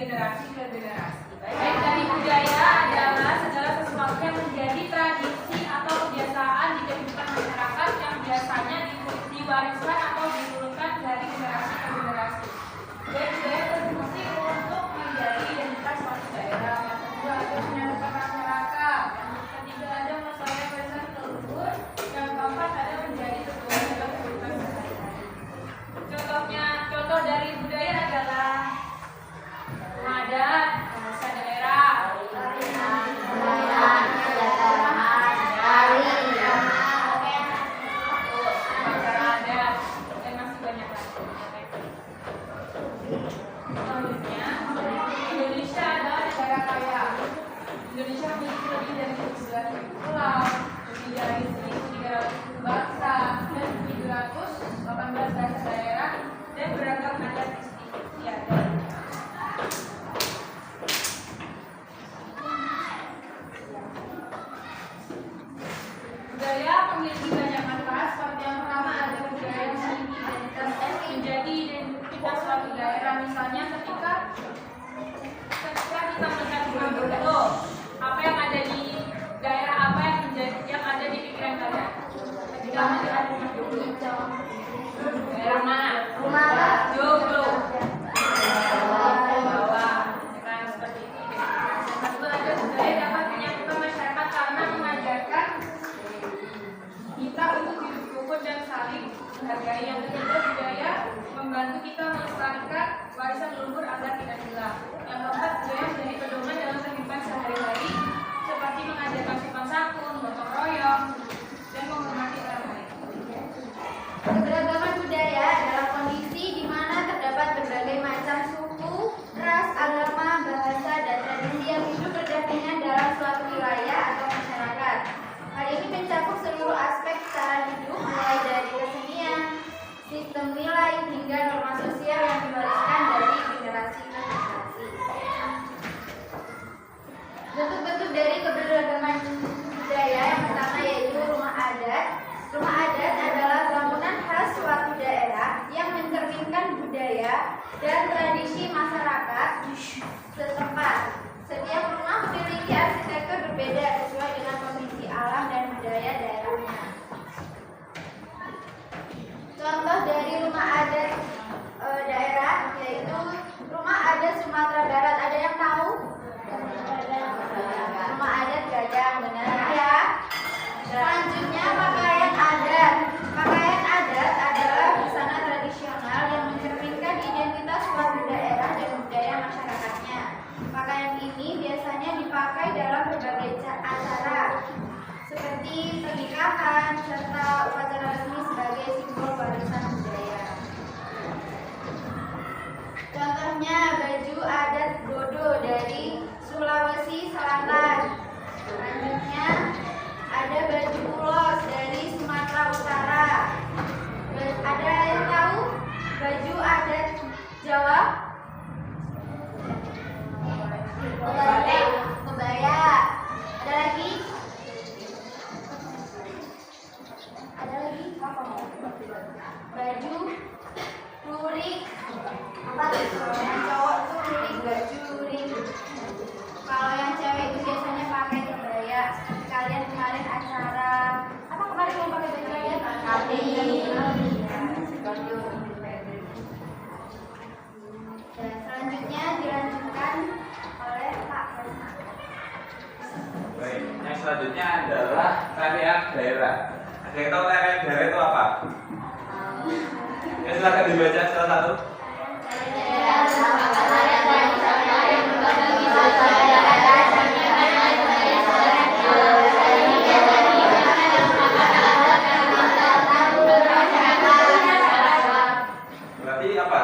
generasi ke generasi. Baik, dari budaya adalah segala sesuatu yang menjadi tradisi atau kebiasaan di kehidupan masyarakat yang biasanya diwariskan atau diturunkan dari generasi ke generasi. Jadi budaya berfungsi untuk menjadi identitas suatu daerah. Yang kedua ada menyatukan masyarakat. Yang ketiga ada melestarikan warisan leluhur. Yang keempat ada menjadi tujuan dalam kehidupan sehari-hari. Contoh dari budaya adalah rumah adat, bahasa daerah, upacara adat, dan masih banyak lagi. Selanjutnya, Indonesia adalah negara kaya. Indonesia memiliki lebih dari 11.000 pulau, lebih dari 1.300 bangsa, dan 718 bahasa daerah, dan beragam adat istiadat. Budaya memiliki banyak manfaat. Seperti yang pertama ada budaya yang memiliki identitas menjadi identitas suatu daerah. Misalnya ketika kita melihat rumah Bodo, apa yang ada di daerah apa yang ada di pikiran kalian? Ketika melihat rumah Bodo, daerah mana? Joglo. Bawah, kan seperti itu. Yang kedua ada budaya dapat menyatukan masyarakat karena mengajarkan kita untuk hidup rukun dan saling menghargai. Yang ketiga budaya membantu kita melestarikan warisan leluhur agar tidak hilang. Yang keempat budaya menjadi pedoman dalam kehidupan sehari-hari seperti mengajarkan sopan santun, gotong royong, dan menghormati orang lain. Keberagaman budaya adalah kondisi di mana terdapat berbagai macam suku, ras, agama, bahasa, dan tradisi yang hidup berdampingan dalam suatu wilayah atau masyarakat. Hal ini mencakup seluruh aspek cara hidup, mulai dari kesenian, sistem nilai, hingga norma sosial yang diwariskan dari generasi ke generasi. Bentuk-bentuk dari keberagaman budaya yang pertama yaitu rumah adat. Rumah adat adalah bangunan khas suatu daerah yang mencerminkan budaya dan tradisi masyarakat setempat. Setiap rumah memiliki arsitektur berbeda sesuai dengan kondisi alam dan budaya daerahnya. Contoh dari rumah adat daerah yaitu rumah adat Sumatera Barat. Ada yang tahu? Rumah adat Gadang, benar ya? Selanjutnya pakaian adat. Pakaian adat adalah busana tradisional yang mencerminkan identitas suatu daerah dan budaya masyarakatnya. Pakaian ini biasanya dipakai dalam berbagai acara seperti pernikahan serta upacara resmi sebagai simbol warisan budaya. Contohnya baju adat Bodo dari Sulawesi Selatan. Selanjutnya ada baju ulos dari Sumatera Utara. Ada yang tahu baju adat Jawa? Kebaya. Ada lagi? Baju lurik. Yang cowok itu lurik, baju lurik. Kalau yang cewek itu biasanya pakai kebaya. Kalian kemarin acara apa kemarin yang pakai baju kalian? Selanjutnya dilanjutkan oleh Pak Resna. Baik, yang selanjutnya adalah tarian daerah. Ada yang tahu tarian daerah itu apa? Ya, silakan dibaca salah satu. Berarti apa?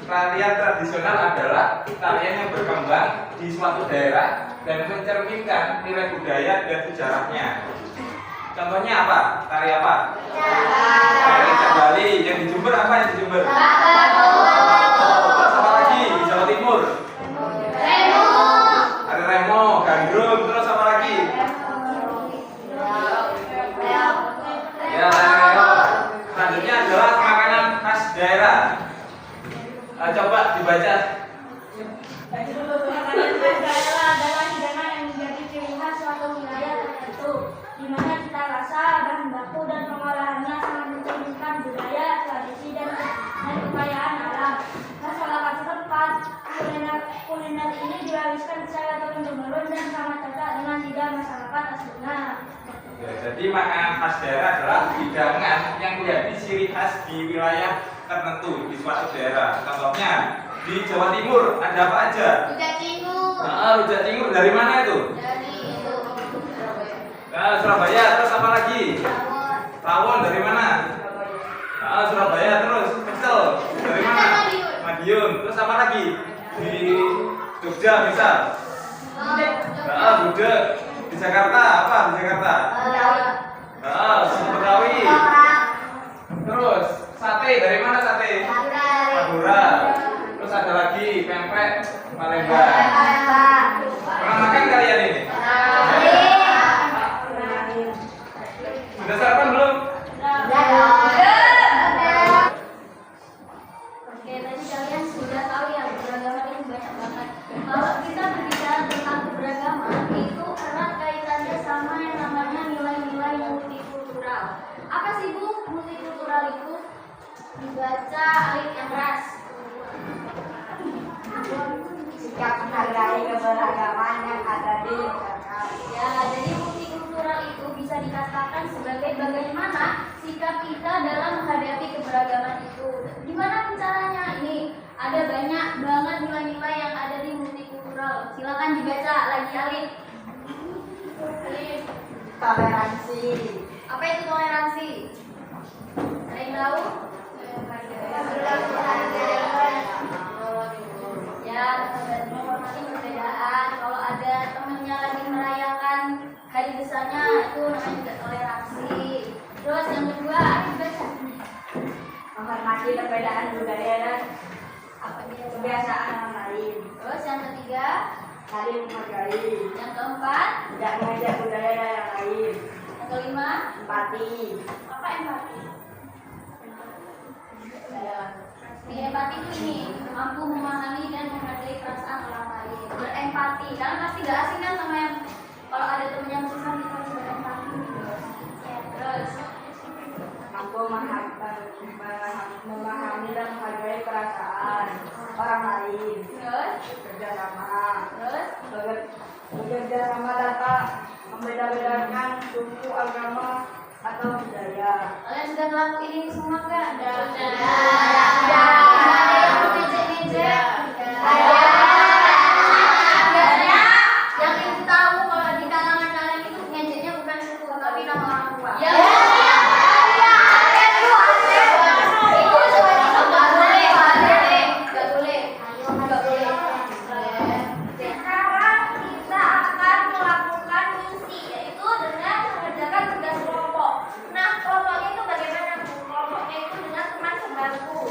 Tarian tradisional adalah tarian yang berkembang di suatu daerah dan mencerminkan nilai budaya dan sejarahnya. Contohnya apa? Tari apa? Tari Bali. Yang di Jember apa yang di Jember? Terus apa lagi di Jawa Timur? Ada Remo, Gandrung, terus apa lagi? Ya, Remo. Selanjutnya adalah makanan khas daerah. Coba dibaca. turun-temurun dan sangat cocok dengan lidah masyarakat aslinya. Ya, jadi makanan khas daerah adalah hidangan yang menjadi ciri khas di wilayah tertentu di suatu daerah. Contohnya di Jawa Timur ada apa aja? Rujak cingur. Rujak cingur dari mana itu? Dari itu Surabaya. Terus apa lagi? Rawon. Rawon dari mana? Surabaya. Terus pecel dari mana? Madiun. Terus apa lagi? Di Jogja misal. Gudeg. Di Jakarta apa? Di Jakarta. Soto Betawi. Terus sate dari mana sate? Madura. Terus ada lagi pempek Palembang. Pernah makan kalian ini? Sudah sarapan belum? Oke, tadi kalian sudah tahu ya keberagaman ini banyak banget. Kalau kita berbicara tentang keberagaman, itu erat kaitannya sama yang namanya nilai-nilai multikultural. Apa sih Bu multikultural itu? Dibaca alif yang keras. Sikap menghargai keberagaman yang ada di masyarakat. Ya, jadi multikultural itu bisa dikatakan sebagai bagaimana sikap kita dalam menghadapi keberagaman itu. Gimana caranya? Ini ada banyak banget nilai-nilai yang ada di multikultural. Silakan dibaca lagi Alif. Alif. Toleransi. Apa itu toleransi? Ada yang tahu? Ya, menghormati perbedaan. Kalau ada temennya lagi merayakan hari besarnya, itu namanya juga toleransi. Terus yang kedua, Alif baca. Menghormati perbedaan budaya dan Apa dia? kebiasaan orang lain. Terus yang ketiga, Saling menghargai. yang keempat, Tidak mengajak budaya yang lain. yang kelima, Empati. apa empati? Empati itu ini mampu memahami dan menghargai perasaan orang lain. Berempati, kalian pasti gak asing kan sama yang kalau ada temen yang susah kita harus berempati. Ya, terus Mampu memahami dan menghargai perasaan orang lain. terus Bekerja sama. terus Bekerja sama tanpa membeda-bedakan suku, agama, atau budaya. kalian sudah ngelakuin ini semua gak? Sudah. Ada yang ngejek-ngejek? Biasanya yang ibu tahu kalau di kalangan kalian itu ngejeknya bukan suku tapi nama orang tua. Ya. Sekarang kita akan melakukan misi, yaitu dengan mengerjakan tugas kelompok. Nah, kelompoknya itu bagaimana, Bu? Kelompoknya itu dengan teman sebangku.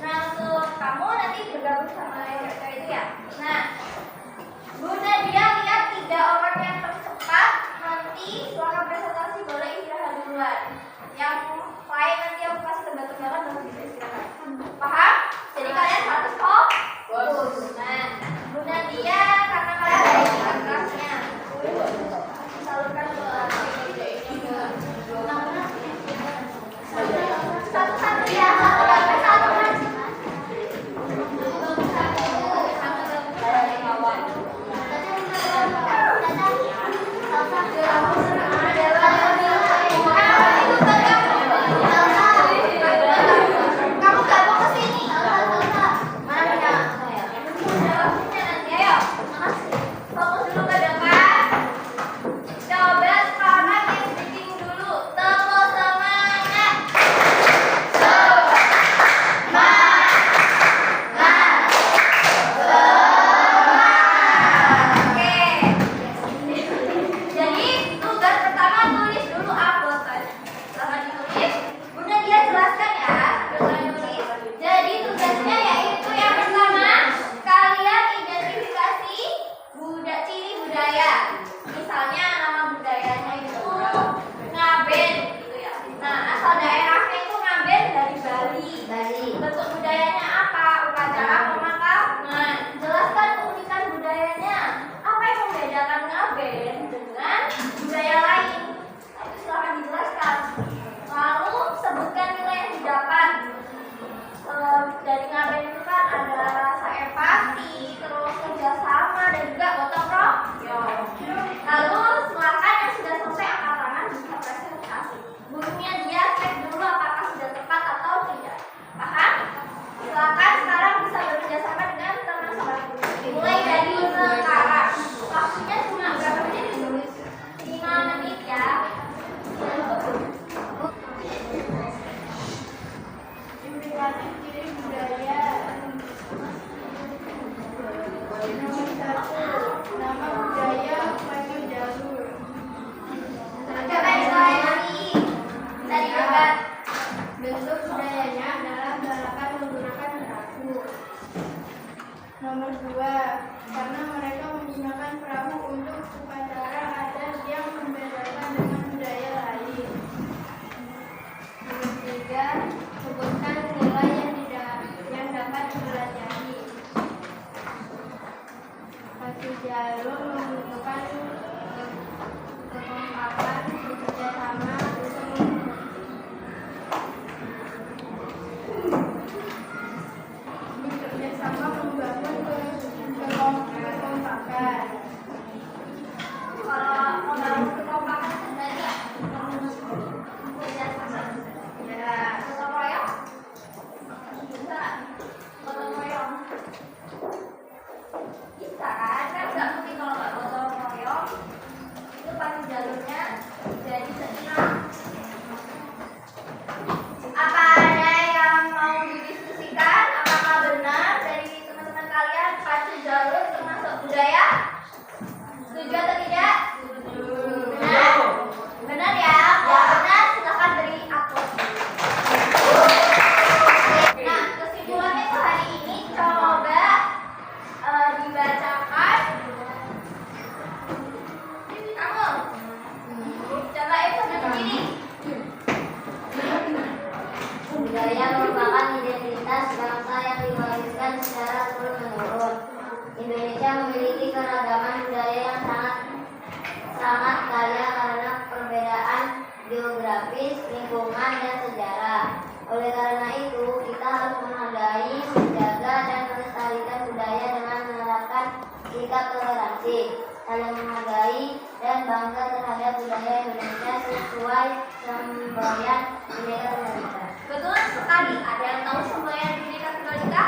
Nah, untuk kamu nanti bergabung sama mereka itu ya. Nah, Bunda dia lihat 3 orang yang tercepat, nanti suara presentasi boleh istirahat duluan. Yang lain nanti aku kasih tebak-tebakan baru bisa istirahat. Paham? Jadi kalian harus fokus. Nah, Bunda dia karena kalian ada itikat kelasnya. Salurkan ke satu-satu ya, satu-satu. Kamu gabung ke sini. Mana ya? Ayo, fokus dulu ke depan. Coba sekarang yang speaking dulu. Tepuk semangat. Oke. Jadi tugas pertama tulis dulu uploadannya. Setelah ditulis, Bunda dia jelaskan ya. Setelah ditulis. Jadi tugasnya yaitu yang pertama, kalian identifikasi ciri budaya. Misalnya nama budayanya itu Ngaben gitu ya. Nah, asal daerahnya itu Ngaben dari Bali. Bentuk budayanya apa? Upacara pemakaman. Jelaskan keunikan budayanya. Apa yang membedakan Ngaben dengan budaya lain? Nah, itu silahkan dijelaskan. Lalu sebutkan nilai yang didapat. Dari Ngaben itu kan ada rasa empati, terus kerjasama dan juga gotong royong. saling menghargai, dan bangga terhadap budaya Indonesia sesuai semboyan Bhinneka Tunggal Ika. Betul sekali. Ada yang tahu semboyan Bhinneka Tunggal Ika?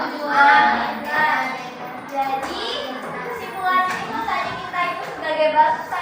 Tujuan. Jadi kesimpulannya itu tadi kita itu sebagai bangsa